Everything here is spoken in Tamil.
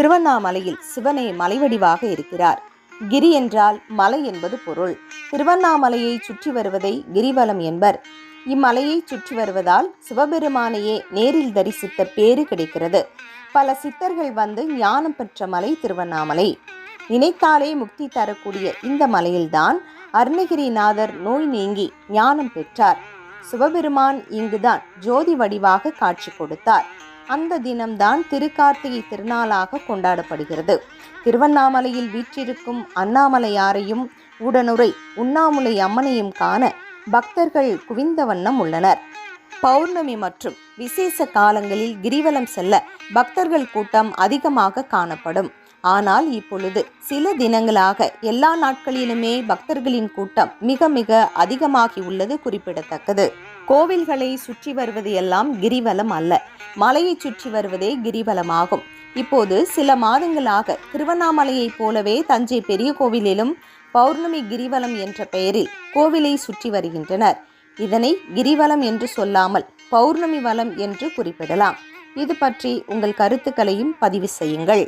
திருவண்ணாமலையில் சிவனே மலைவடிவாக இருக்கிறார். கிரி என்றால் மலை என்பது பொருள். திருவண்ணாமலையை சுற்றி வருவதை கிரிவலம் என்பர். இம்மலையை சுற்றி வருவதால் சிவபெருமானையே நேரில் தரிசித்த பேறு கிடைக்கிறது. பல சித்தர்கள் வந்து ஞானம் பெற்ற மலை திருவண்ணாமலை. நினைத்தாலே முக்தி தரக்கூடிய இந்த மலையில்தான் அருணகிரிநாதர் நோய் நீங்கி ஞானம் பெற்றார். சிவபெருமான் இங்குதான் ஜோதி வடிவாக காட்சி கொடுத்தார். அந்த தினம்தான் திருக்கார்த்திகை திருநாளாக கொண்டாடப்படுகிறது. திருவண்ணாமலையில் வீற்றிருக்கும் அண்ணாமலையாரையும் உடனுரை உண்ணாமுலை அம்மனையும் காண பக்தர்கள் குவிந்த வண்ணம் உள்ளனர். பௌர்ணமி மற்றும் விசேஷ காலங்களில் கிரிவலம் செல்ல பக்தர்கள் கூட்டம் அதிகமாக காணப்படும். ஆனால் இப்பொழுது சில தினங்களாக எல்லா நாட்களிலுமே பக்தர்களின் கூட்டம் மிக மிக அதிகமாகி உள்ளது குறிப்பிடத்தக்கது. கோவில்களை சுற்றி வருவது எல்லாம் கிரிவலம் அல்ல, மலையை சுற்றி வருவதே கிரிவலமாகும். இப்போது சில மாதங்களாக திருவண்ணாமலையைப் போலவே தஞ்சை பெரிய கோவிலிலும் பௌர்ணமி கிரிவலம் என்ற பெயரில் கோவிலை சுற்றி வருகின்றனர். இதனை கிரிவலம் என்று சொல்லாமல் பௌர்ணமி வலம் என்று குறிப்பிடலாம். இது பற்றி உங்கள் கருத்துக்களையும் பதிவு செய்யுங்கள்.